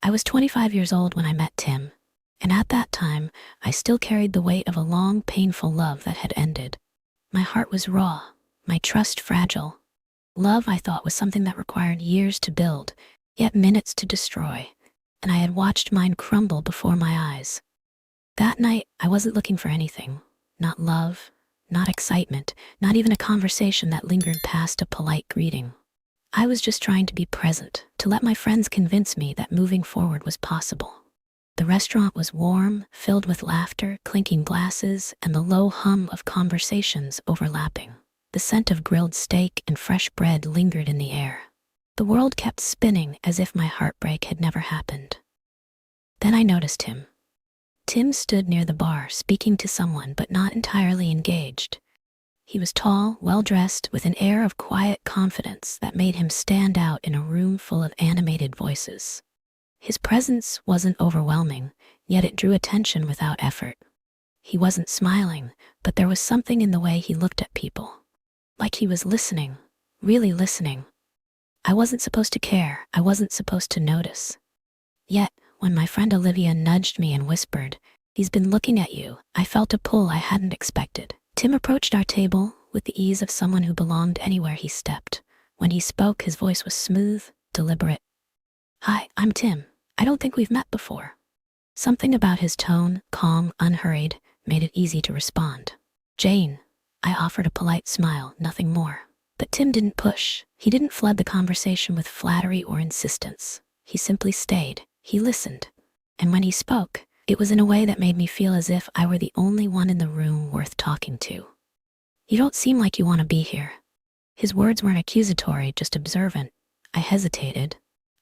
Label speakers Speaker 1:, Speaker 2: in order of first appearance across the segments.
Speaker 1: I was 25 years old when I met Tim, and at that time, I still carried the weight of a long, painful love that had ended. My heart was raw, my trust fragile. Love, I thought, was something that required years to build, yet minutes to destroy, and I had watched mine crumble before my eyes. That night, I wasn't looking for anything. Not love, not excitement, not even a conversation that lingered past a polite greeting. I was just trying to be present, to let my friends convince me that moving forward was possible. The restaurant was warm, filled with laughter, clinking glasses, and the low hum of conversations overlapping. The scent of grilled steak and fresh bread lingered in the air. The world kept spinning as if my heartbreak had never happened. Then I noticed him. Tim stood near the bar, speaking to someone but not entirely engaged. He was tall, well-dressed, with an air of quiet confidence that made him stand out in a room full of animated voices. His presence wasn't overwhelming, yet it drew attention without effort. He wasn't smiling, but there was something in the way he looked at people. Like he was listening, really listening. I wasn't supposed to care, I wasn't supposed to notice. Yet, when my friend Olivia nudged me and whispered, "He's been looking at you," I felt a pull I hadn't expected. Tim approached our table with the ease of someone who belonged anywhere he stepped. When he spoke, his voice was smooth, deliberate. "Hi, I'm Tim. I don't think we've met before." Something about his tone, calm, unhurried, made it easy to respond. "Jane." I offered a polite smile, nothing more. But Tim didn't push. He didn't flood the conversation with flattery or insistence. He simply stayed. He listened. And when he spoke, it was in a way that made me feel as if I were the only one in the room worth talking to. "You don't seem like you want to be here." His words weren't accusatory, just observant. I hesitated.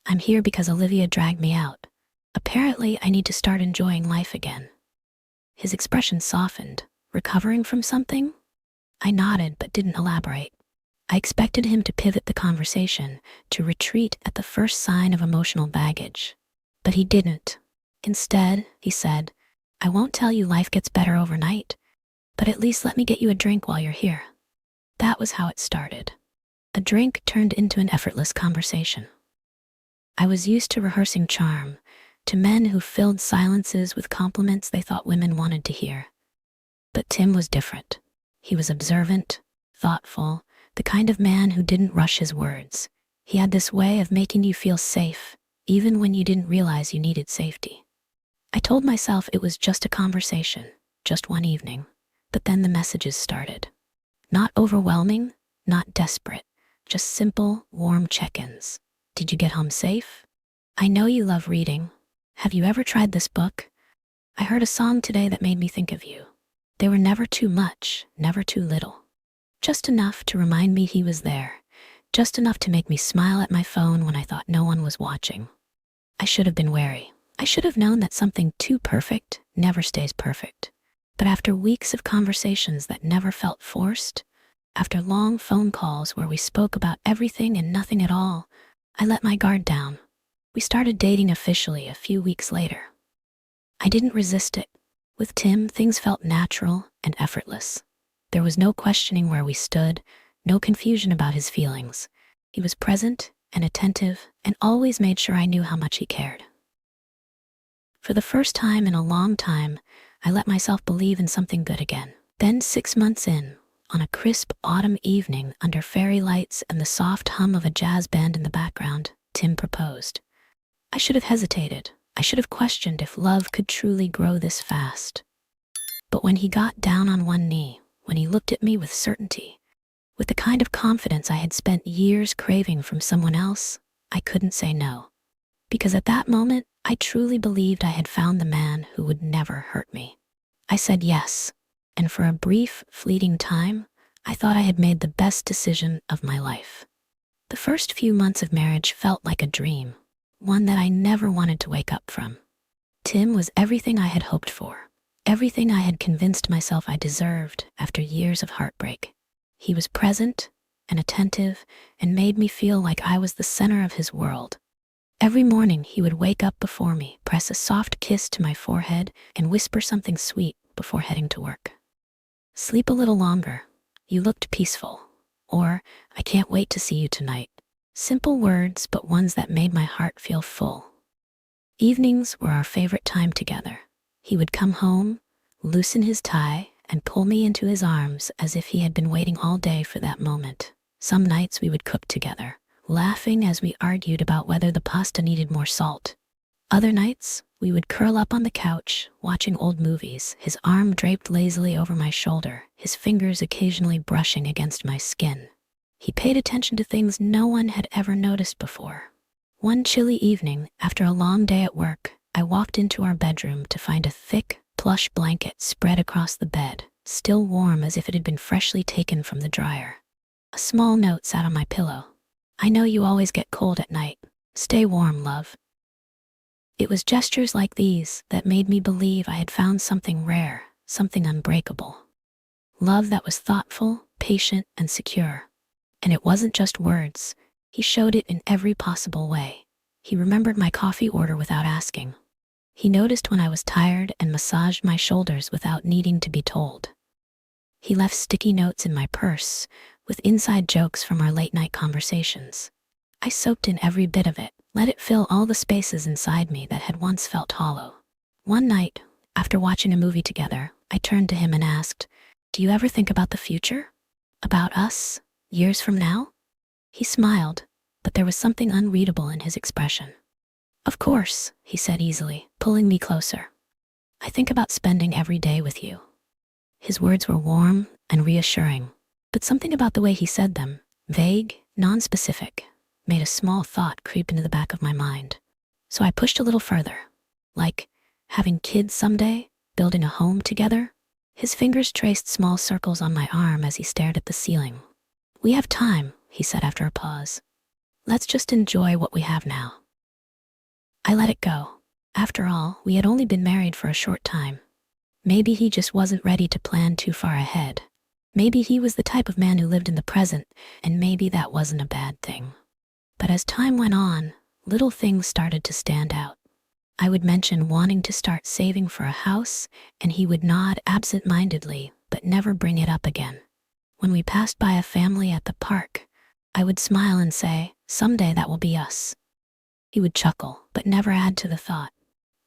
Speaker 1: "I'm here because Olivia dragged me out. Apparently, I need to start enjoying life again." His expression softened. "Recovering from something?" I nodded but didn't elaborate. I expected him to pivot the conversation, to retreat at the first sign of emotional baggage. But he didn't. Instead, he said, "I won't tell you life gets better overnight, but at least let me get you a drink while you're here." That was how it started. A drink turned into an effortless conversation. I was used to rehearsing charm, to men who filled silences with compliments they thought women wanted to hear. But Tim was different. He was observant, thoughtful, the kind of man who didn't rush his words. He had this way of making you feel safe, even when you didn't realize you needed safety. I told myself it was just a conversation, just one evening, but then the messages started. Not overwhelming, not desperate, just simple, warm check-ins. "Did you get home safe? I know you love reading. Have you ever tried this book? I heard a song today that made me think of you." They were never too much, never too little. Just enough to remind me he was there, just enough to make me smile at my phone when I thought no one was watching. I should have been wary. I should have known that something too perfect never stays perfect. But after weeks of conversations that never felt forced, after long phone calls where we spoke about everything and nothing at all, I let my guard down. We started dating officially a few weeks later. I didn't resist it. With Tim, things felt natural and effortless. There was no questioning where we stood, no confusion about his feelings. He was present and attentive and always made sure I knew how much he cared. For the first time in a long time, I let myself believe in something good again. Then 6 months in, on a crisp autumn evening under fairy lights and the soft hum of a jazz band in the background, Tim proposed. I should have hesitated. I should have questioned if love could truly grow this fast. But when he got down on one knee, when he looked at me with certainty, with the kind of confidence I had spent years craving from someone else, I couldn't say no. Because at that moment, I truly believed I had found the man who would never hurt me. I said yes, and for a brief, fleeting time, I thought I had made the best decision of my life. The first few months of marriage felt like a dream, one that I never wanted to wake up from. Tim was everything I had hoped for, everything I had convinced myself I deserved after years of heartbreak. He was present and attentive and made me feel like I was the center of his world. Every morning he would wake up before me, press a soft kiss to my forehead, and whisper something sweet before heading to work. "Sleep a little longer. You looked peaceful." Or, "I can't wait to see you tonight." Simple words, but ones that made my heart feel full. Evenings were our favorite time together. He would come home, loosen his tie, and pull me into his arms as if he had been waiting all day for that moment. Some nights we would cook together, laughing as we argued about whether the pasta needed more salt. Other nights, we would curl up on the couch, watching old movies, his arm draped lazily over my shoulder, his fingers occasionally brushing against my skin. He paid attention to things no one had ever noticed before. One chilly evening, after a long day at work, I walked into our bedroom to find a thick, plush blanket spread across the bed, still warm as if it had been freshly taken from the dryer. A small note sat on my pillow. "I know you always get cold at night. Stay warm, love." It was gestures like these that made me believe I had found something rare, something unbreakable. Love that was thoughtful, patient, and secure. And it wasn't just words. He showed it in every possible way. He remembered my coffee order without asking. He noticed when I was tired and massaged my shoulders without needing to be told. He left sticky notes in my purse with inside jokes from our late-night conversations. I soaked in every bit of it, let it fill all the spaces inside me that had once felt hollow. One night, after watching a movie together, I turned to him and asked, "Do you ever think about the future? About us, years from now?" He smiled, but there was something unreadable in his expression. "Of course," he said easily, pulling me closer. "I think about spending every day with you." His words were warm and reassuring, but something about the way he said them, vague, non-specific, made a small thought creep into the back of my mind. So I pushed a little further. Like, having kids someday, building a home together? His fingers traced small circles on my arm as he stared at the ceiling. "We have time," he said after a pause. "Let's just enjoy what we have now." I let it go. After all, we had only been married for a short time. Maybe he just wasn't ready to plan too far ahead. Maybe he was the type of man who lived in the present, and maybe that wasn't a bad thing. But as time went on, little things started to stand out. I would mention wanting to start saving for a house, and he would nod absent-mindedly, but never bring it up again. When we passed by a family at the park, I would smile and say, "Someday that will be us." He would chuckle, but never add to the thought.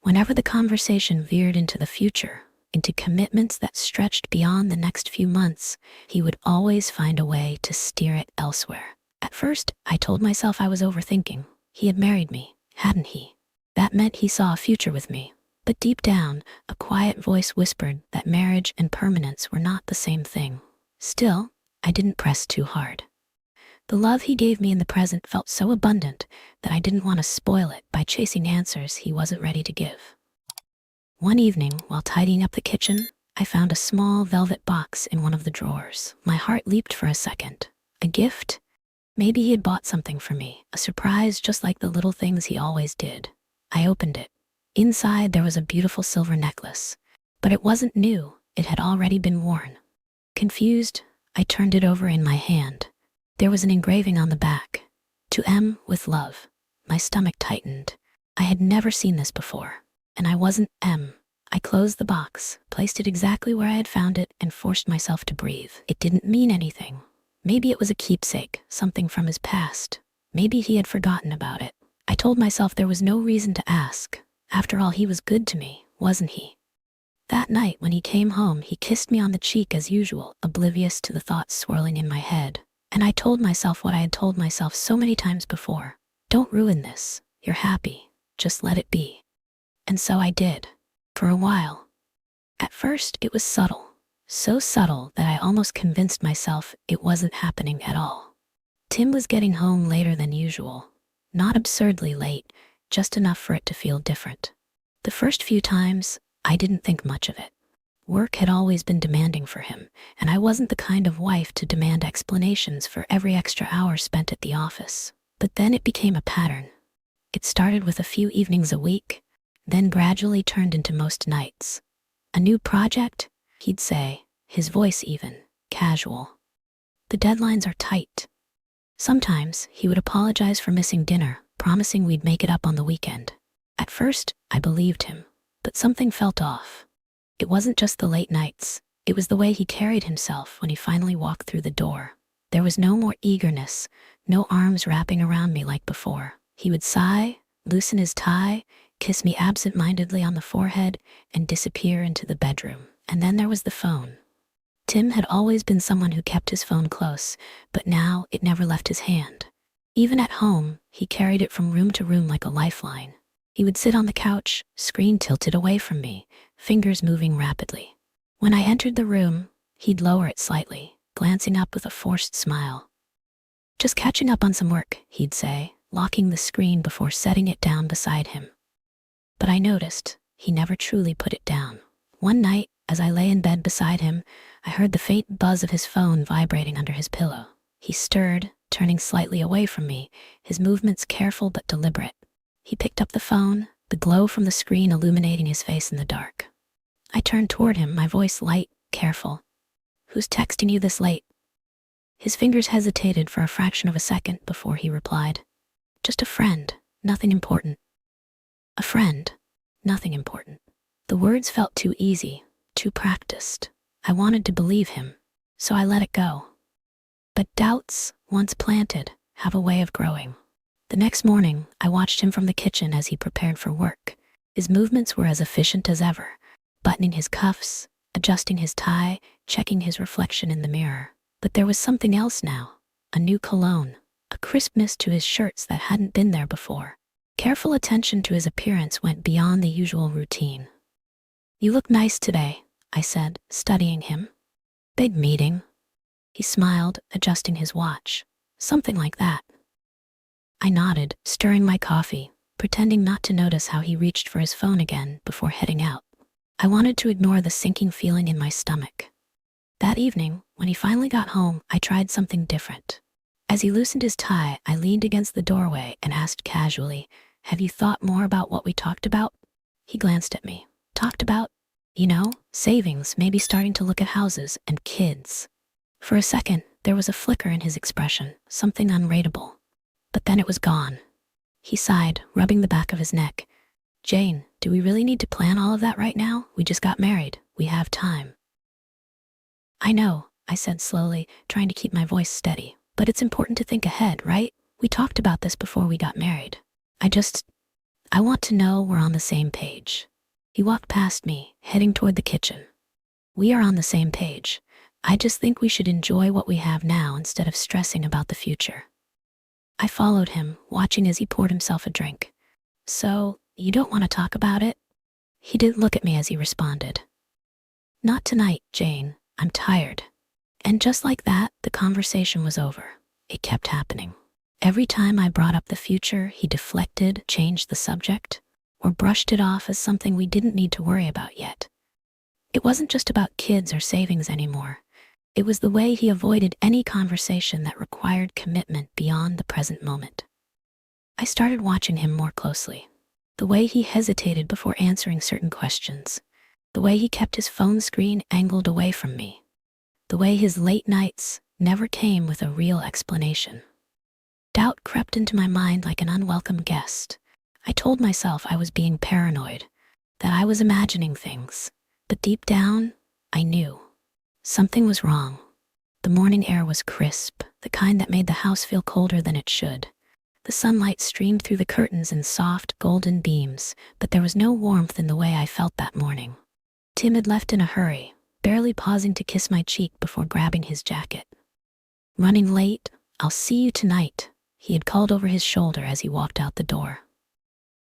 Speaker 1: Whenever the conversation veered into the future, into commitments that stretched beyond the next few months, he would always find a way to steer it elsewhere. At first, I told myself I was overthinking. He had married me, hadn't he? That meant he saw a future with me. But deep down, a quiet voice whispered that marriage and permanence were not the same thing. Still, I didn't press too hard. The love he gave me in the present felt so abundant that I didn't want to spoil it by chasing answers he wasn't ready to give. One evening, while tidying up the kitchen, I found a small velvet box in one of the drawers. My heart leaped for a second. A gift? Maybe he had bought something for me, a surprise just like the little things he always did. I opened it. Inside there was a beautiful silver necklace, but it wasn't new, it had already been worn. Confused, I turned it over in my hand. There was an engraving on the back. "To M with love." My stomach tightened. I had never seen this before, and I wasn't M. I closed the box, placed it exactly where I had found it, and forced myself to breathe. It didn't mean anything. Maybe it was a keepsake, something from his past. Maybe he had forgotten about it. I told myself there was no reason to ask. After all, he was good to me, wasn't he? That night, when he came home, he kissed me on the cheek as usual, oblivious to the thoughts swirling in my head. And I told myself what I had told myself so many times before. Don't ruin this. You're happy. Just let it be. And so I did. For a while. At first, it was subtle. So subtle that I almost convinced myself it wasn't happening at all. Tim was getting home later than usual. Not absurdly late, just enough for it to feel different. The first few times, I didn't think much of it. Work had always been demanding for him, and I wasn't the kind of wife to demand explanations for every extra hour spent at the office. But then it became a pattern. It started with a few evenings a week, then gradually turned into most nights. "A new project?" he'd say, his voice even, casual. "The deadlines are tight." Sometimes he would apologize for missing dinner, promising we'd make it up on the weekend. At first, I believed him, but something felt off. It wasn't just the late nights, it was the way he carried himself when he finally walked through the door. There was no more eagerness, no arms wrapping around me like before. He would sigh, loosen his tie, kiss me absent-mindedly on the forehead, and disappear into the bedroom. And then there was the phone. Tim had always been someone who kept his phone close, but now it never left his hand. Even at home, he carried it from room to room like a lifeline. He would sit on the couch, screen tilted away from me, fingers moving rapidly. When I entered the room, he'd lower it slightly, glancing up with a forced smile. "Just catching up on some work," he'd say, locking the screen before setting it down beside him. But I noticed he never truly put it down. One night, as I lay in bed beside him, I heard the faint buzz of his phone vibrating under his pillow. He stirred, turning slightly away from me, his movements careful but deliberate. He picked up the phone, the glow from the screen illuminating his face in the dark. I turned toward him, my voice light, careful. "Who's texting you this late?" His fingers hesitated for a fraction of a second before he replied, "Just a friend, nothing important." A friend, nothing important. The words felt too easy, too practiced. I wanted to believe him, so I let it go. But doubts, once planted, have a way of growing. The next morning, I watched him from the kitchen as he prepared for work. His movements were as efficient as ever, buttoning his cuffs, adjusting his tie, checking his reflection in the mirror. But there was something else now, a new cologne, a crispness to his shirts that hadn't been there before. Careful attention to his appearance went beyond the usual routine. "You look nice today," I said, studying him. "Big meeting?" He smiled, adjusting his watch. "Something like that." I nodded, stirring my coffee, pretending not to notice how he reached for his phone again before heading out. I wanted to ignore the sinking feeling in my stomach. That evening, when he finally got home, I tried something different. As he loosened his tie, I leaned against the doorway and asked casually, "Have you thought more about what we talked about?" He glanced at me. "Talked about? Savings, maybe starting to look at houses and kids." For a second, there was a flicker in his expression, something unreadable. But then it was gone. He sighed, rubbing the back of his neck. "Jane, do we really need to plan all of that right now? We just got married. We have time." "I know," I said slowly, trying to keep my voice steady. "But it's important to think ahead, right? We talked about this before we got married. I want to know we're on the same page." He walked past me, heading toward the kitchen. "We are on the same page. I just think we should enjoy what we have now instead of stressing about the future." I followed him, watching as he poured himself a drink. "So, you don't want to talk about it?" He didn't look at me as he responded. "Not tonight, Jane. I'm tired." And just like that, the conversation was over. It kept happening. Every time I brought up the future, he deflected, changed the subject, or brushed it off as something we didn't need to worry about yet. It wasn't just about kids or savings anymore. It was the way he avoided any conversation that required commitment beyond the present moment. I started watching him more closely. The way he hesitated before answering certain questions. The way he kept his phone screen angled away from me. The way his late nights never came with a real explanation. Doubt crept into my mind like an unwelcome guest. I told myself I was being paranoid, that I was imagining things. But deep down, I knew. Something was wrong. The morning air was crisp, the kind that made the house feel colder than it should. The sunlight streamed through the curtains in soft, golden beams, but there was no warmth in the way I felt that morning. Tim had left in a hurry, barely pausing to kiss my cheek before grabbing his jacket. "Running late? I'll see you tonight," he had called over his shoulder as he walked out the door.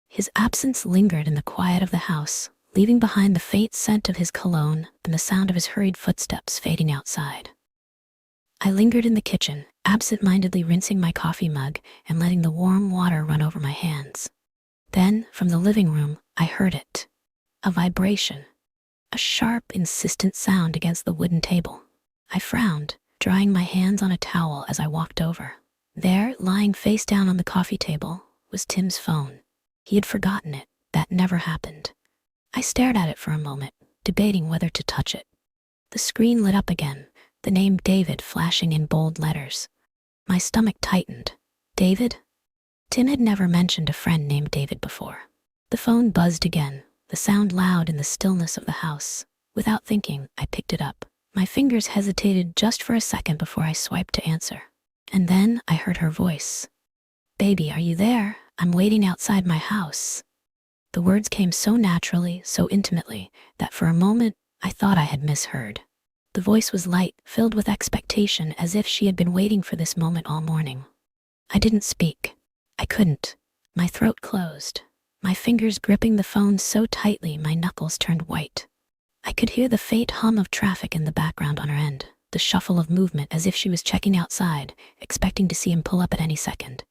Speaker 1: His absence lingered in the quiet of the house, leaving behind the faint scent of his cologne and the sound of his hurried footsteps fading outside. I lingered in the kitchen, absent-mindedly rinsing my coffee mug and letting the warm water run over my hands. Then, from the living room, I heard it. A vibration. A sharp, insistent sound against the wooden table. I frowned, drying my hands on a towel as I walked over. There, lying face down on the coffee table, was Tim's phone. He had forgotten it. That never happened. I stared at it for a moment, debating whether to touch it. The screen lit up again, the name David flashing in bold letters. My stomach tightened. David? Tim had never mentioned a friend named David before. The phone buzzed again, the sound loud in the stillness of the house. Without thinking, I picked it up. My fingers hesitated just for a second before I swiped to answer. And then I heard her voice. "Baby, are you there? I'm waiting outside my house." The words came so naturally, so intimately, that for a moment I thought I had misheard. The voice was light, filled with expectation, as if she had been waiting for this moment all morning. I didn't speak. I couldn't. My throat closed, my fingers gripping the phone so tightly my knuckles turned white. I could hear the faint hum of traffic in the background on her end, the shuffle of movement as if she was checking outside, expecting to see him pull up at any second.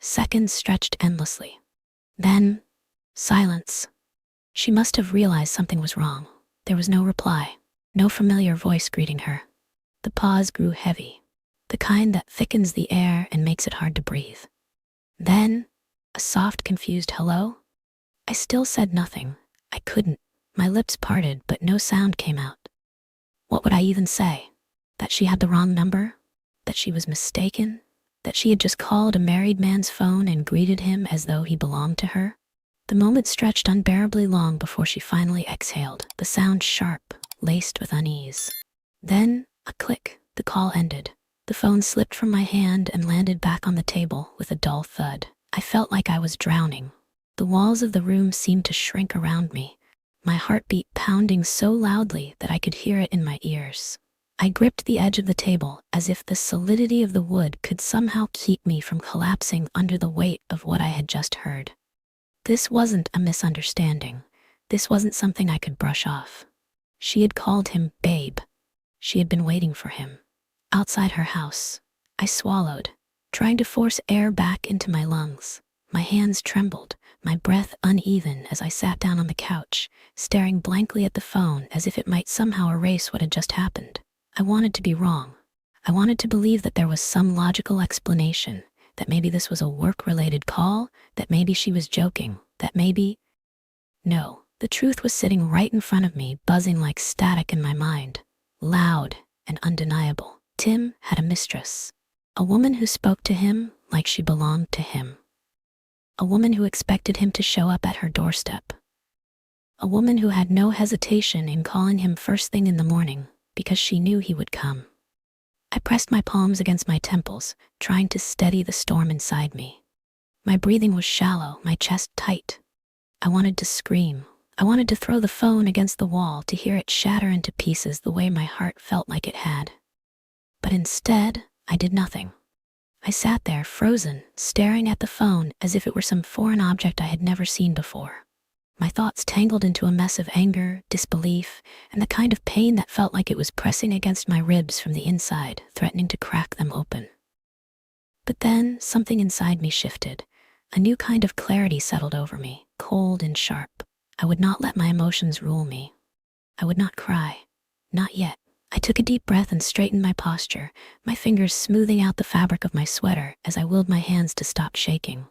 Speaker 1: Seconds stretched endlessly. Then, silence. She must have realized something was wrong. There was no reply, no familiar voice greeting her. The pause grew heavy, the kind that thickens the air and makes it hard to breathe. Then, a soft, confused hello? I still said nothing. I couldn't. My lips parted, but no sound came out. What would I even say? That she had the wrong number? That she was mistaken? That she had just called a married man's phone and greeted him as though he belonged to her? The moment stretched unbearably long before she finally exhaled, the sound sharp, laced with unease. Then, a click. The call ended. The phone slipped from my hand and landed back on the table with a dull thud. I felt like I was drowning. The walls of the room seemed to shrink around me, my heartbeat pounding so loudly that I could hear it in my ears. I gripped the edge of the table as if the solidity of the wood could somehow keep me from collapsing under the weight of what I had just heard. This wasn't a misunderstanding. This wasn't something I could brush off. She had called him babe. She had been waiting for him. Outside her house. I swallowed, trying to force air back into my lungs. My hands trembled, my breath uneven as I sat down on the couch, staring blankly at the phone as if it might somehow erase what had just happened. I wanted to be wrong. I wanted to believe that there was some logical explanation, that maybe this was a work-related call, that maybe she was joking, that maybe... No, the truth was sitting right in front of me, buzzing like static in my mind, loud and undeniable. Tim had a mistress, a woman who spoke to him like she belonged to him. A woman who expected him to show up at her doorstep. A woman who had no hesitation in calling him first thing in the morning because she knew he would come. I pressed my palms against my temples, trying to steady the storm inside me. My breathing was shallow, my chest tight. I wanted to scream. I wanted to throw the phone against the wall to hear it shatter into pieces the way my heart felt like it had. But instead, I did nothing. I sat there frozen, staring at the phone as if it were some foreign object I had never seen before. My thoughts tangled into a mess of anger, disbelief, and the kind of pain that felt like it was pressing against my ribs from the inside, threatening to crack them open. But then, something inside me shifted. A new kind of clarity settled over me, cold and sharp. I would not let my emotions rule me. I would not cry. Not yet. I took a deep breath and straightened my posture, my fingers smoothing out the fabric of my sweater as I willed my hands to stop shaking.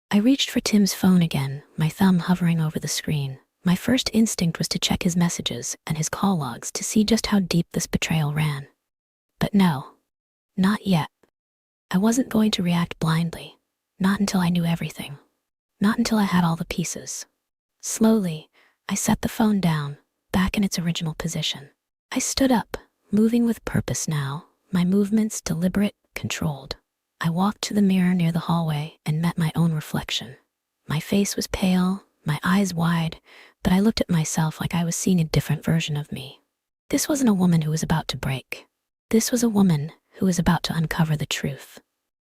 Speaker 1: I reached for Tim's phone again, my thumb hovering over the screen. My first instinct was to check his messages and his call logs to see just how deep this betrayal ran. But no, not yet. I wasn't going to react blindly, not until I knew everything, not until I had all the pieces. Slowly, I set the phone down, back in its original position. I stood up, moving with purpose now, my movements deliberate, controlled. I walked to the mirror near the hallway and met my own reflection. My face was pale, my eyes wide, but I looked at myself like I was seeing a different version of me. This wasn't a woman who was about to break. This was a woman who was about to uncover the truth.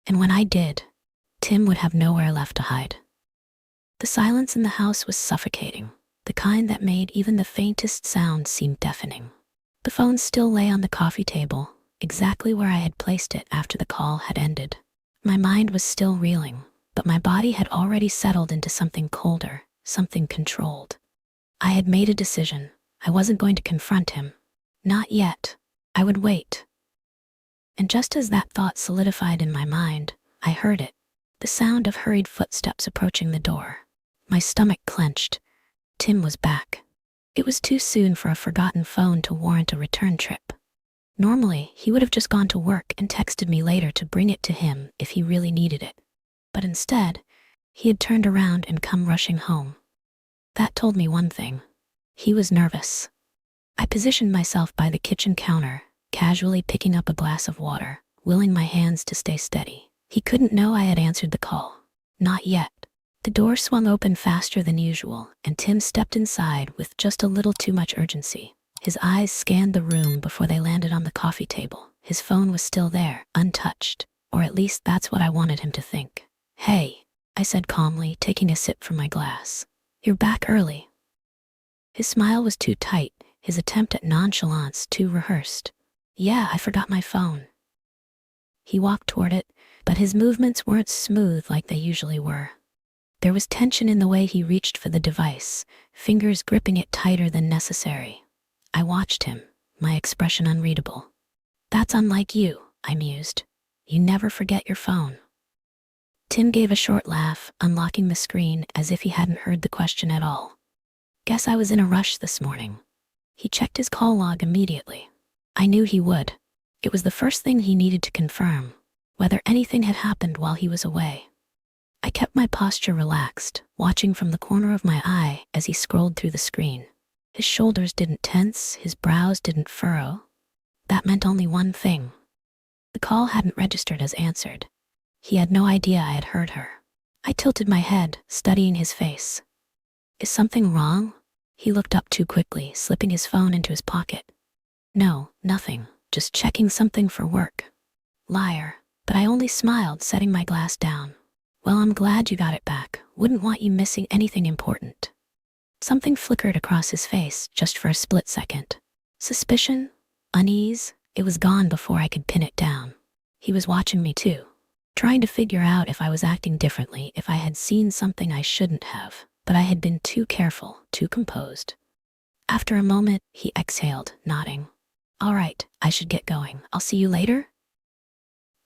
Speaker 1: And when I did, Tim would have nowhere left to hide. The silence in the house was suffocating, the kind that made even the faintest sound seem deafening. The phone still lay on the coffee table, exactly where I had placed it after the call had ended. My mind was still reeling, but my body had already settled into something colder, something controlled. I had made a decision. I wasn't going to confront him. Not yet. I would wait. And just as that thought solidified in my mind, I heard it. The sound of hurried footsteps approaching the door. My stomach clenched. Tim was back. It was too soon for a forgotten phone to warrant a return trip. Normally, he would have just gone to work and texted me later to bring it to him if he really needed it. But instead, he had turned around and come rushing home. That told me one thing. He was nervous. I positioned myself by the kitchen counter, casually picking up a glass of water, willing my hands to stay steady. He couldn't know I had answered the call. Not yet. The door swung open faster than usual, and Tim stepped inside with just a little too much urgency. His eyes scanned the room before they landed on the coffee table. His phone was still there, untouched, or at least that's what I wanted him to think. "Hey," I said calmly, taking a sip from my glass. "You're back early." His smile was too tight, his attempt at nonchalance too rehearsed. "Yeah, I forgot my phone." He walked toward it, but his movements weren't smooth like they usually were. There was tension in the way he reached for the device, fingers gripping it tighter than necessary. I watched him, my expression unreadable. "That's unlike you," I mused. "You never forget your phone." Tim gave a short laugh, unlocking the screen as if he hadn't heard the question at all. "Guess I was in a rush this morning." He checked his call log immediately. I knew he would. It was the first thing he needed to confirm, whether anything had happened while he was away. I kept my posture relaxed, watching from the corner of my eye as he scrolled through the screen. His shoulders didn't tense, his brows didn't furrow. That meant only one thing. The call hadn't registered as answered. He had no idea I had heard her. I tilted my head, studying his face. "Is something wrong?" He looked up too quickly, slipping his phone into his pocket. "No, nothing. Just checking something for work." Liar. But I only smiled, setting my glass down. "Well, I'm glad you got it back. Wouldn't want you missing anything important." Something flickered across his face, just for a split second. Suspicion? Unease? It was gone before I could pin it down. He was watching me too, trying to figure out if I was acting differently, if I had seen something I shouldn't have. But I had been too careful, too composed. After a moment, he exhaled, nodding. "All right, I should get going. I'll see you later?"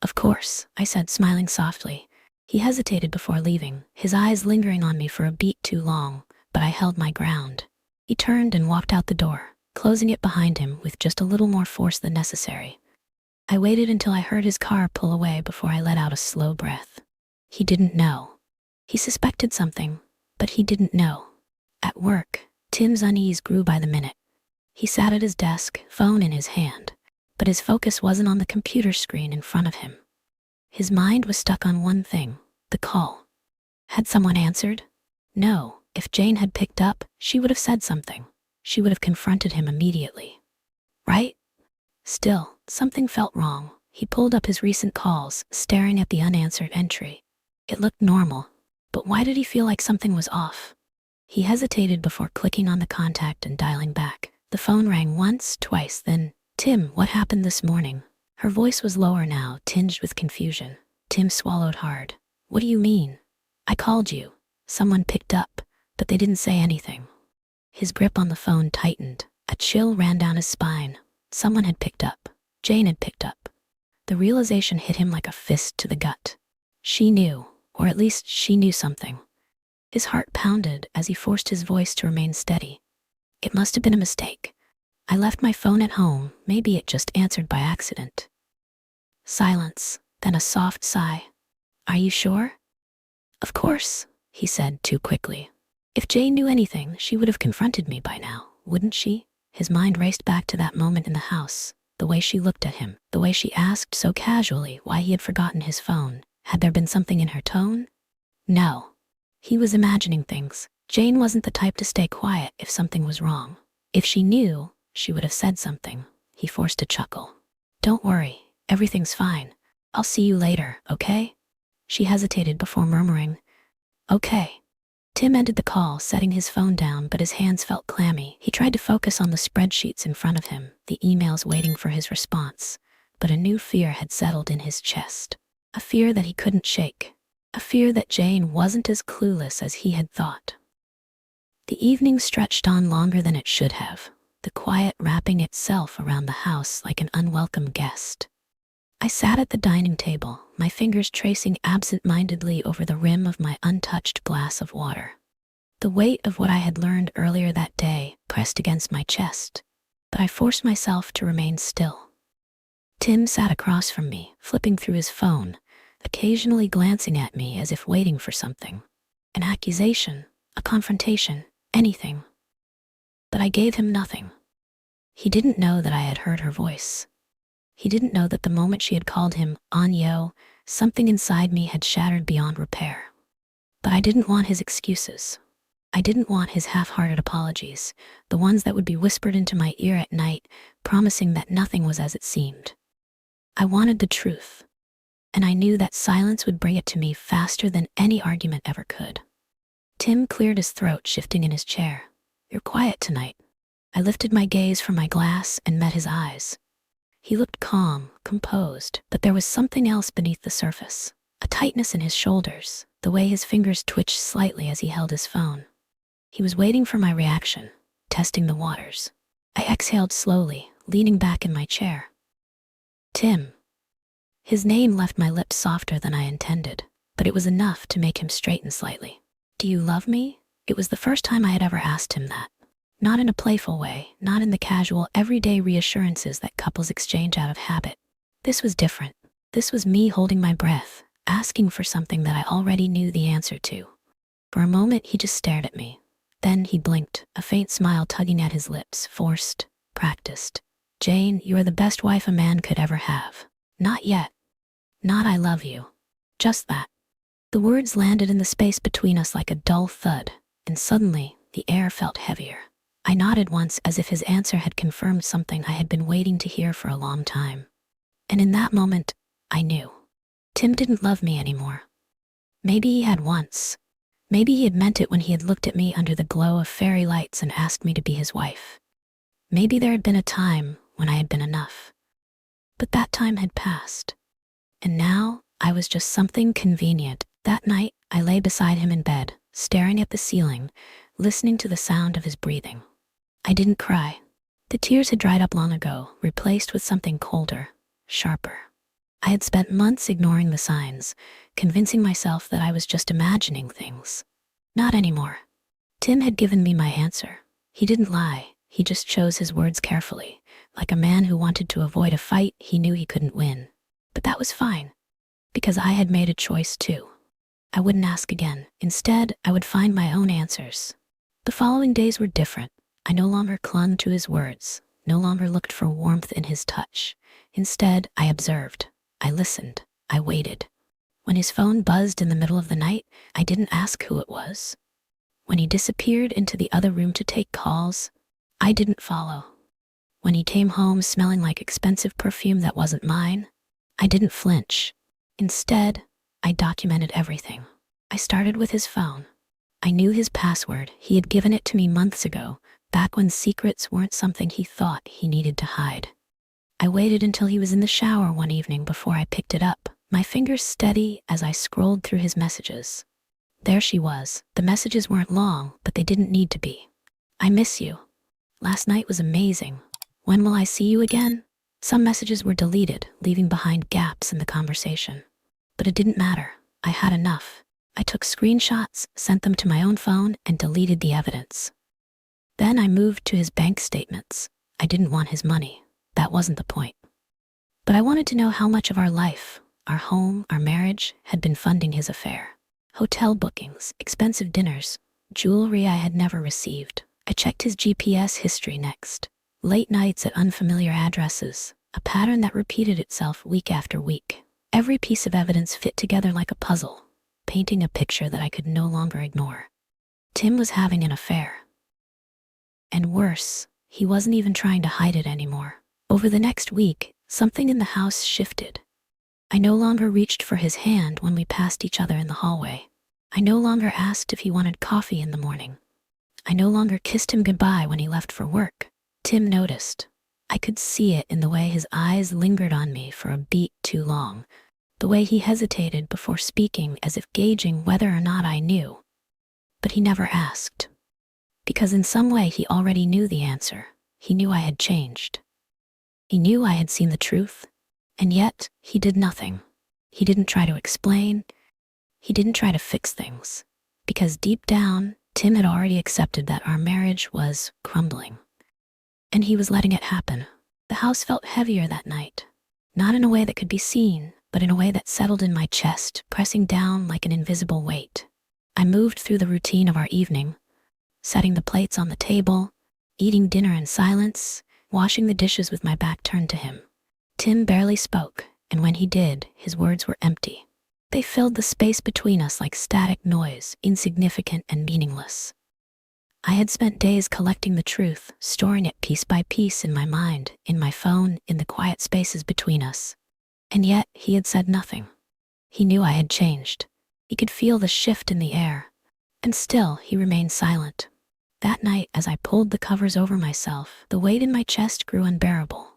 Speaker 1: "Of course," I said, smiling softly. He hesitated before leaving, his eyes lingering on me for a beat too long, but I held my ground. He turned and walked out the door, closing it behind him with just a little more force than necessary. I waited until I heard his car pull away before I let out a slow breath. He didn't know. He suspected something, but he didn't know. At work, Tim's unease grew by the minute. He sat at his desk, phone in his hand, but his focus wasn't on the computer screen in front of him. His mind was stuck on one thing, the call. Had someone answered? No. If Jane had picked up, she would have said something. She would have confronted him immediately. Right? Still, something felt wrong. He pulled up his recent calls, staring at the unanswered entry. It looked normal, but why did he feel like something was off? He hesitated before clicking on the contact and dialing back. The phone rang once, twice, then, "Tim, what happened this morning?" Her voice was lower now, tinged with confusion. Tim swallowed hard. "What do you mean?" "I called you. Someone picked up, but they didn't say anything." His grip on the phone tightened. A chill ran down his spine. Someone had picked up. Jane had picked up. The realization hit him like a fist to the gut. She knew, or at least she knew something. His heart pounded as he forced his voice to remain steady. "It must have been a mistake. I left my phone at home. Maybe it just answered by accident." Silence, then a soft sigh. "Are you sure?" "Of course," he said too quickly. "If Jane knew anything, she would have confronted me by now, wouldn't she?" His mind raced back to that moment in the house, the way she looked at him, the way she asked so casually why he had forgotten his phone. Had there been something in her tone? No. He was imagining things. Jane wasn't the type to stay quiet if something was wrong. If she knew, she would have said something. He forced a chuckle. "Don't worry, everything's fine. I'll see you later, okay?" She hesitated before murmuring, "Okay." Tim ended the call, setting his phone down, but his hands felt clammy. He tried to focus on the spreadsheets in front of him, the emails waiting for his response, but a new fear had settled in his chest. A fear that he couldn't shake. A fear that Jane wasn't as clueless as he had thought. The evening stretched on longer than it should have, the quiet wrapping itself around the house like an unwelcome guest. I sat at the dining table, my fingers tracing absent-mindedly over the rim of my untouched glass of water. The weight of what I had learned earlier that day pressed against my chest, but I forced myself to remain still. Tim sat across from me, flipping through his phone, occasionally glancing at me as if waiting for something. An accusation, a confrontation, anything. But I gave him nothing. He didn't know that I had heard her voice. He didn't know that the moment she had called him Anyo, something inside me had shattered beyond repair. But I didn't want his excuses. I didn't want his half-hearted apologies, the ones that would be whispered into my ear at night, promising that nothing was as it seemed. I wanted the truth, and I knew that silence would bring it to me faster than any argument ever could. Tim cleared his throat, shifting in his chair. "You're quiet tonight." I lifted my gaze from my glass and met his eyes. He looked calm, composed, but there was something else beneath the surface. A tightness in his shoulders, the way his fingers twitched slightly as he held his phone. He was waiting for my reaction, testing the waters. I exhaled slowly, leaning back in my chair. "Tim." His name left my lips softer than I intended, but it was enough to make him straighten slightly. "Do you love me?" It was the first time I had ever asked him that. Not in a playful way, not in the casual, everyday reassurances that couples exchange out of habit. This was different. This was me holding my breath, asking for something that I already knew the answer to. For a moment, he just stared at me. Then he blinked, a faint smile tugging at his lips, forced, practiced. "Jane, you are the best wife a man could ever have." Not yet. Not "I love you." Just that. The words landed in the space between us like a dull thud, and suddenly, the air felt heavier. I nodded once as if his answer had confirmed something I had been waiting to hear for a long time. And in that moment, I knew. Tim didn't love me anymore. Maybe he had once. Maybe he had meant it when he had looked at me under the glow of fairy lights and asked me to be his wife. Maybe there had been a time when I had been enough. But that time had passed. And now, I was just something convenient. That night, I lay beside him in bed, staring at the ceiling, listening to the sound of his breathing. I didn't cry. The tears had dried up long ago, replaced with something colder, sharper. I had spent months ignoring the signs, convincing myself that I was just imagining things. Not anymore. Tim had given me my answer. He didn't lie. He just chose his words carefully, like a man who wanted to avoid a fight he knew he couldn't win. But that was fine, because I had made a choice too. I wouldn't ask again. Instead, I would find my own answers. The following days were different. I no longer clung to his words, no longer looked for warmth in his touch. Instead, I observed. I listened. I waited. When his phone buzzed in the middle of the night, I didn't ask who it was. When he disappeared into the other room to take calls, I didn't follow. When he came home smelling like expensive perfume that wasn't mine, I didn't flinch. Instead, I documented everything. I started with his phone. I knew his password. He had given it to me months ago, back when secrets weren't something he thought he needed to hide. I waited until he was in the shower one evening before I picked it up, my fingers steady as I scrolled through his messages. There she was. The messages weren't long, but they didn't need to be. "I miss you. Last night was amazing. When will I see you again?" Some messages were deleted, leaving behind gaps in the conversation. But it didn't matter. I had enough. I took screenshots, sent them to my own phone, and deleted the evidence. Then I moved to his bank statements. I didn't want his money. That wasn't the point. But I wanted to know how much of our life, our home, our marriage, had been funding his affair. Hotel bookings, expensive dinners, jewelry I had never received. I checked his GPS history next. Late nights at unfamiliar addresses, a pattern that repeated itself week after week. Every piece of evidence fit together like a puzzle, painting a picture that I could no longer ignore. Tim was having an affair. And worse, he wasn't even trying to hide it anymore. Over the next week, something in the house shifted. I no longer reached for his hand when we passed each other in the hallway. I no longer asked if he wanted coffee in the morning. I no longer kissed him goodbye when he left for work. Tim noticed. I could see it in the way his eyes lingered on me for a beat too long, the way he hesitated before speaking as if gauging whether or not I knew. But he never asked. Because in some way he already knew the answer. He knew I had changed. He knew I had seen the truth, and yet he did nothing. He didn't try to explain. He didn't try to fix things. Because deep down, Tim had already accepted that our marriage was crumbling. And he was letting it happen. The house felt heavier that night. Not in a way that could be seen, but in a way that settled in my chest, pressing down like an invisible weight. I moved through the routine of our evening, setting the plates on the table, eating dinner in silence, washing the dishes with my back turned to him. Tim barely spoke, and when he did, his words were empty. They filled the space between us like static noise, insignificant and meaningless. I had spent days collecting the truth, storing it piece by piece in my mind, in my phone, in the quiet spaces between us. And yet, he had said nothing. He knew I had changed. He could feel the shift in the air. And still, he remained silent. That night, as I pulled the covers over myself, the weight in my chest grew unbearable.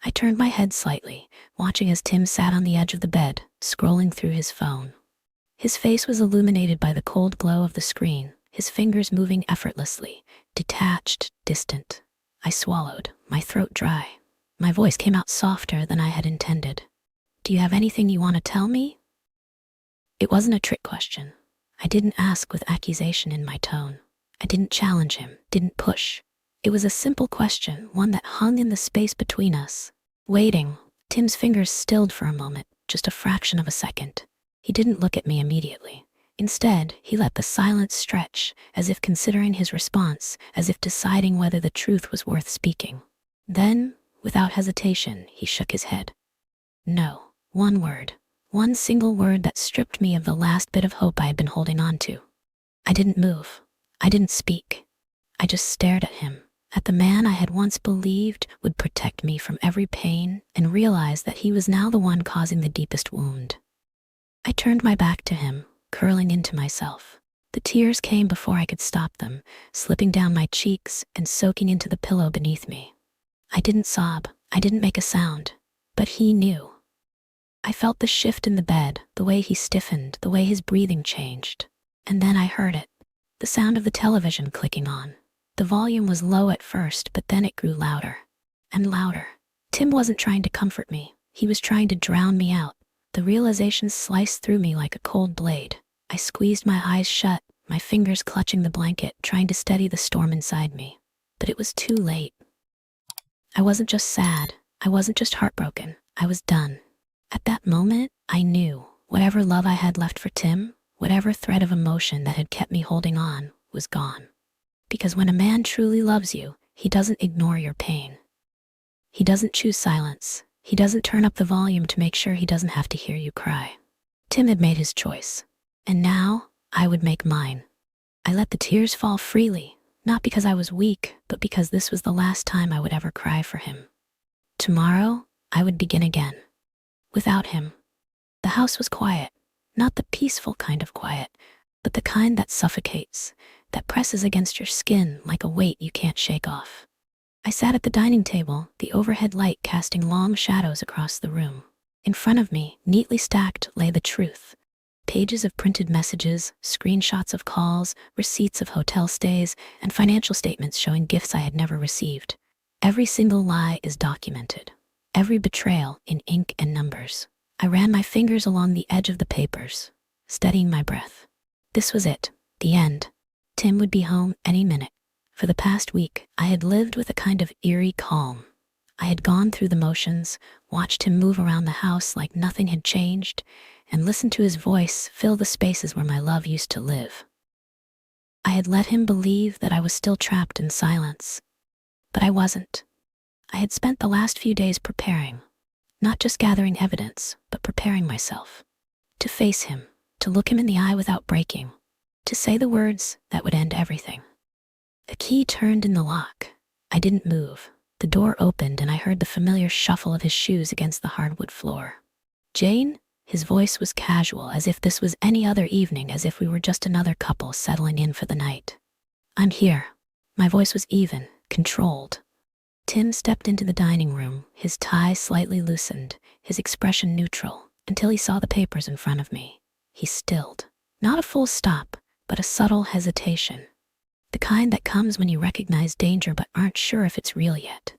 Speaker 1: I turned my head slightly, watching as Tim sat on the edge of the bed, scrolling through his phone. His face was illuminated by the cold glow of the screen, his fingers moving effortlessly, detached, distant. I swallowed, my throat dry. My voice came out softer than I had intended. "Do you have anything you want to tell me?" It wasn't a trick question. I didn't ask with accusation in my tone. I didn't challenge him, didn't push. It was a simple question, one that hung in the space between us. Waiting, Tim's fingers stilled for a moment, just a fraction of a second. He didn't look at me immediately. Instead, he let the silence stretch, as if considering his response, as if deciding whether the truth was worth speaking. Then, without hesitation, he shook his head. No, one word. One single word that stripped me of the last bit of hope I had been holding on to. I didn't move. I didn't speak. I just stared at him, at the man I had once believed would protect me from every pain, and realized that he was now the one causing the deepest wound. I turned my back to him, curling into myself. The tears came before I could stop them, slipping down my cheeks and soaking into the pillow beneath me. I didn't sob. I didn't make a sound. But he knew. I felt the shift in the bed, the way he stiffened, the way his breathing changed. And then I heard it. The sound of the television clicking on. The volume was low at first, but then it grew louder. And louder. Tim wasn't trying to comfort me. He was trying to drown me out. The realization sliced through me like a cold blade. I squeezed my eyes shut, my fingers clutching the blanket, trying to steady the storm inside me. But it was too late. I wasn't just sad. I wasn't just heartbroken. I was done. At that moment, I knew whatever love I had left for Tim, whatever thread of emotion that had kept me holding on, was gone. Because when a man truly loves you, he doesn't ignore your pain. He doesn't choose silence. He doesn't turn up the volume to make sure he doesn't have to hear you cry. Tim had made his choice. And now, I would make mine. I let the tears fall freely, not because I was weak, but because this was the last time I would ever cry for him. Tomorrow, I would begin again. Without him. The house was quiet, not the peaceful kind of quiet, but the kind that suffocates, that presses against your skin like a weight you can't shake off. I sat at the dining table, the overhead light casting long shadows across the room. In front of me, neatly stacked, lay the truth. Pages of printed messages, screenshots of calls, receipts of hotel stays, and financial statements showing gifts I had never received. Every single lie is documented. Every betrayal in ink and numbers. I ran my fingers along the edge of the papers, steadying my breath. This was it, the end. Tim would be home any minute. For the past week, I had lived with a kind of eerie calm. I had gone through the motions, watched him move around the house like nothing had changed, and listened to his voice fill the spaces where my love used to live. I had let him believe that I was still trapped in silence. But I wasn't. I had spent the last few days preparing, not just gathering evidence, but preparing myself. To face him, to look him in the eye without breaking, to say the words that would end everything. The key turned in the lock. I didn't move. The door opened and I heard the familiar shuffle of his shoes against the hardwood floor. "Jane?" His voice was casual, as if this was any other evening, as if we were just another couple settling in for the night. "I'm here." My voice was even, controlled. Tim stepped into the dining room, his tie slightly loosened, his expression neutral, until he saw the papers in front of me. He stilled. Not a full stop, but a subtle hesitation. The kind that comes when you recognize danger but aren't sure if it's real yet.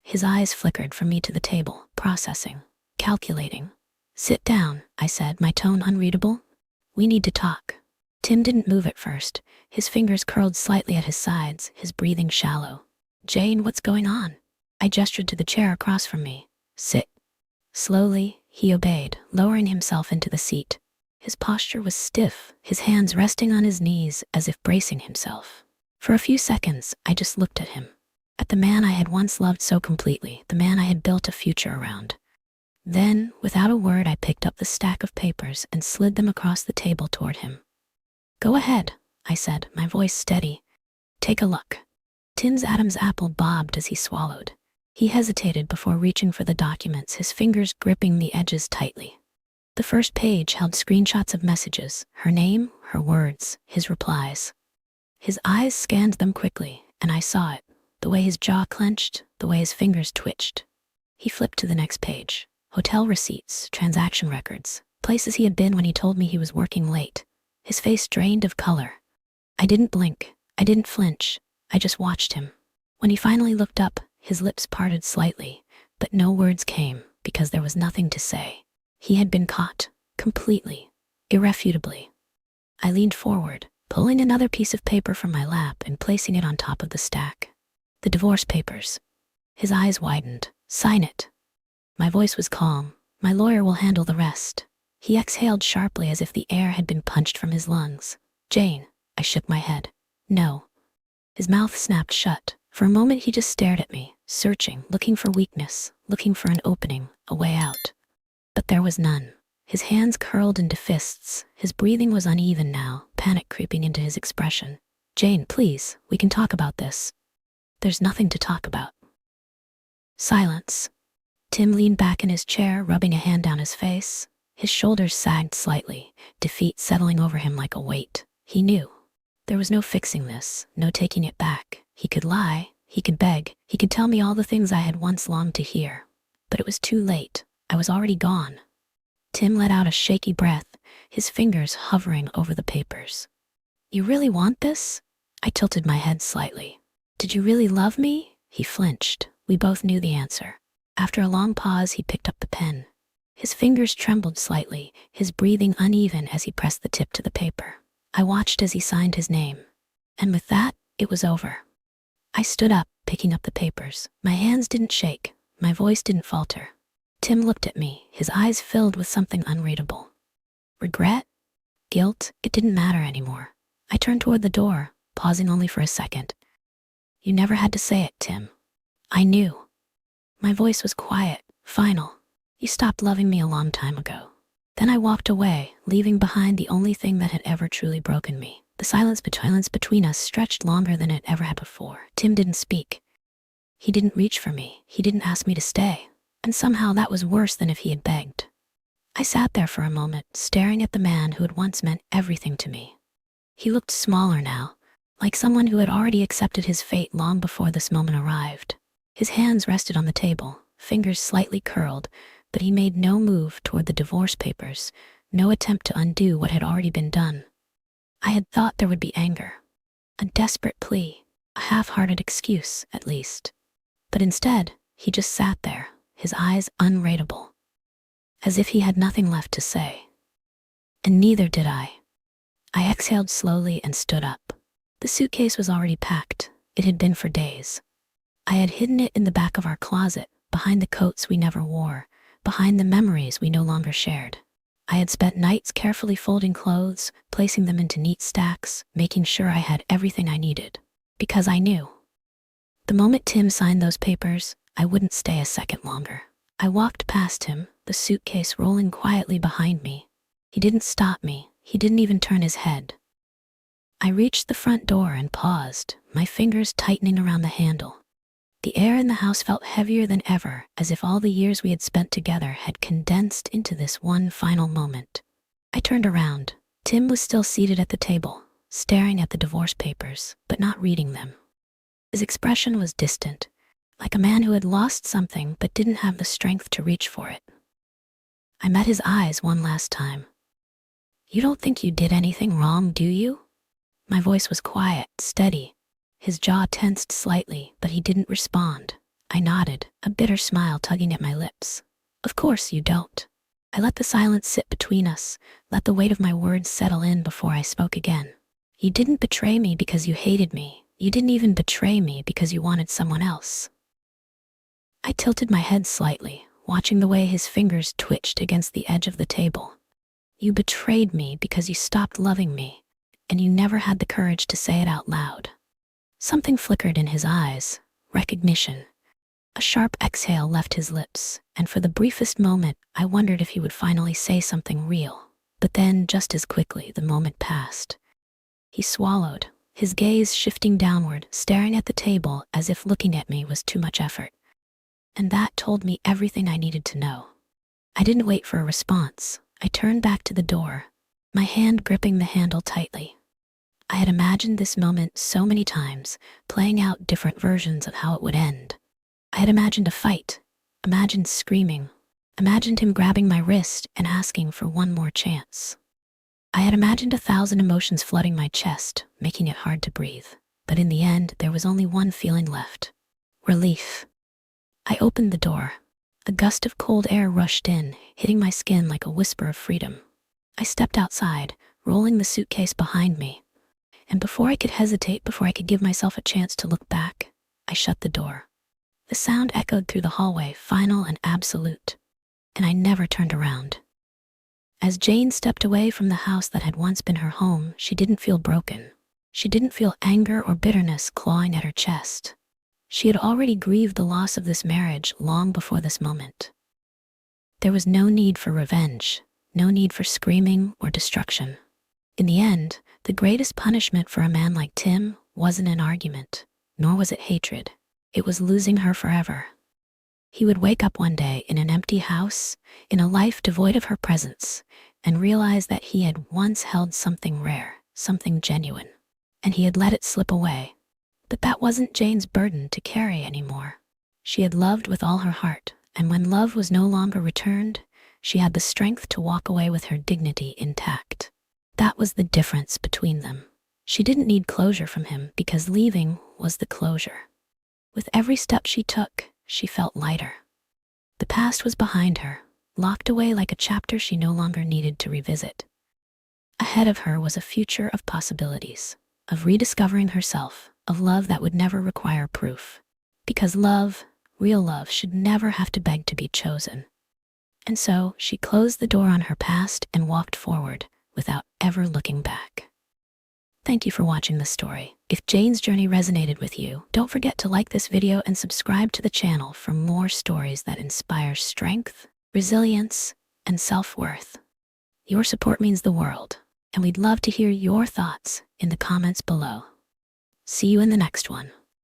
Speaker 1: His eyes flickered from me to the table, processing, calculating. "Sit down," I said, my tone unreadable. "We need to talk." Tim didn't move at first. His fingers curled slightly at his sides, his breathing shallow. "Jane, what's going on?" I gestured to the chair across from me. "Sit." Slowly, he obeyed, lowering himself into the seat. His posture was stiff, his hands resting on his knees as if bracing himself. For a few seconds, I just looked at him. At the man I had once loved so completely, the man I had built a future around. Then, without a word, I picked up the stack of papers and slid them across the table toward him. "Go ahead," I said, my voice steady. "Take a look." Tim's Adam's apple bobbed as he swallowed. He hesitated before reaching for the documents, his fingers gripping the edges tightly. The first page held screenshots of messages, her name, her words, his replies. His eyes scanned them quickly, and I saw it, the way his jaw clenched, the way his fingers twitched. He flipped to the next page. Hotel receipts, transaction records, places he had been when he told me he was working late. His face drained of color. I didn't blink. I didn't flinch. I just watched him. When he finally looked up, his lips parted slightly, but no words came because there was nothing to say. He had been caught, completely, irrefutably. I leaned forward, pulling another piece of paper from my lap and placing it on top of the stack. The divorce papers. His eyes widened. "Sign it." My voice was calm. "My lawyer will handle the rest." He exhaled sharply as if the air had been punched from his lungs. "Jane." I shook my head. "No." His mouth snapped shut. For a moment he just stared at me, searching, looking for weakness, looking for an opening, a way out. But there was none. His hands curled into fists. His breathing was uneven now, panic creeping into his expression. "Jane, please, we can talk about this." "There's nothing to talk about." Silence. Tim leaned back in his chair, rubbing a hand down his face. His shoulders sagged slightly, defeat settling over him like a weight. He knew. There was no fixing this, no taking it back. He could lie, he could beg, he could tell me all the things I had once longed to hear. But it was too late. I was already gone. Tim let out a shaky breath, his fingers hovering over the papers. "You really want this?" I tilted my head slightly. "Did you really love me?" He flinched. We both knew the answer. After a long pause, he picked up the pen. His fingers trembled slightly, his breathing uneven as he pressed the tip to the paper. I watched as he signed his name. And with that, it was over. I stood up, picking up the papers. My hands didn't shake. My voice didn't falter. Tim looked at me, his eyes filled with something unreadable. Regret? Guilt? It didn't matter anymore. I turned toward the door, pausing only for a second. "You never had to say it, Tim." I knew. My voice was quiet, final. "You stopped loving me a long time ago." Then I walked away, leaving behind the only thing that had ever truly broken me. The silence between us stretched longer than it ever had before. Tim didn't speak. He didn't reach for me. He didn't ask me to stay. And somehow that was worse than if he had begged. I sat there for a moment, staring at the man who had once meant everything to me. He looked smaller now, like someone who had already accepted his fate long before this moment arrived. His hands rested on the table, fingers slightly curled, but he made no move toward the divorce papers, no attempt to undo what had already been done. I had thought there would be anger, a desperate plea, a half-hearted excuse, at least. But instead, he just sat there, his eyes unreadable, as if he had nothing left to say. And neither did I. I exhaled slowly and stood up. The suitcase was already packed. It had been for days. I had hidden it in the back of our closet, behind the coats we never wore, behind the memories we no longer shared. I had spent nights carefully folding clothes, placing them into neat stacks, making sure I had everything I needed. Because I knew. The moment Tim signed those papers, I wouldn't stay a second longer. I walked past him, the suitcase rolling quietly behind me. He didn't stop me. He didn't even turn his head. I reached the front door and paused, my fingers tightening around the handle. The air in the house felt heavier than ever, as if all the years we had spent together had condensed into this one final moment. I turned around. Tim was still seated at the table, staring at the divorce papers, but not reading them. His expression was distant, like a man who had lost something but didn't have the strength to reach for it. I met his eyes one last time. "You don't think you did anything wrong, do you?" My voice was quiet, steady. His jaw tensed slightly, but he didn't respond. I nodded, a bitter smile tugging at my lips. "Of course you don't." I let the silence sit between us, let the weight of my words settle in before I spoke again. "You didn't betray me because you hated me. You didn't even betray me because you wanted someone else." I tilted my head slightly, watching the way his fingers twitched against the edge of the table. "You betrayed me because you stopped loving me, and you never had the courage to say it out loud." Something flickered in his eyes, recognition. A sharp exhale left his lips, and for the briefest moment, I wondered if he would finally say something real. But then, just as quickly, the moment passed. He swallowed, his gaze shifting downward, staring at the table as if looking at me was too much effort. And that told me everything I needed to know. I didn't wait for a response. I turned back to the door, my hand gripping the handle tightly. I had imagined this moment so many times, playing out different versions of how it would end. I had imagined a fight, imagined screaming, imagined him grabbing my wrist and asking for one more chance. I had imagined 1,000 emotions flooding my chest, making it hard to breathe. But in the end, there was only one feeling left: relief. I opened the door. A gust of cold air rushed in, hitting my skin like a whisper of freedom. I stepped outside, rolling the suitcase behind me. And before I could hesitate, before I could give myself a chance to look back, I shut the door. The sound echoed through the hallway, final and absolute. And I never turned around. As Jane stepped away from the house that had once been her home, she didn't feel broken. She didn't feel anger or bitterness clawing at her chest. She had already grieved the loss of this marriage long before this moment. There was no need for revenge, no need for screaming or destruction. In the end, the greatest punishment for a man like Tim wasn't an argument, nor was it hatred. It was losing her forever. He would wake up one day in an empty house, in a life devoid of her presence, and realize that he had once held something rare, something genuine, and he had let it slip away. But that wasn't Jane's burden to carry anymore. She had loved with all her heart, and when love was no longer returned, she had the strength to walk away with her dignity intact. That was the difference between them. She didn't need closure from him because leaving was the closure. With every step she took, she felt lighter. The past was behind her, locked away like a chapter she no longer needed to revisit. Ahead of her was a future of possibilities, of rediscovering herself, of love that would never require proof. Because love, real love, should never have to beg to be chosen. And so she closed the door on her past and walked forward without ever looking back. Thank you for watching this story. If Jane's journey resonated with you, don't forget to like this video and subscribe to the channel for more stories that inspire strength, resilience, and self-worth. Your support means the world, and we'd love to hear your thoughts in the comments below. See you in the next one.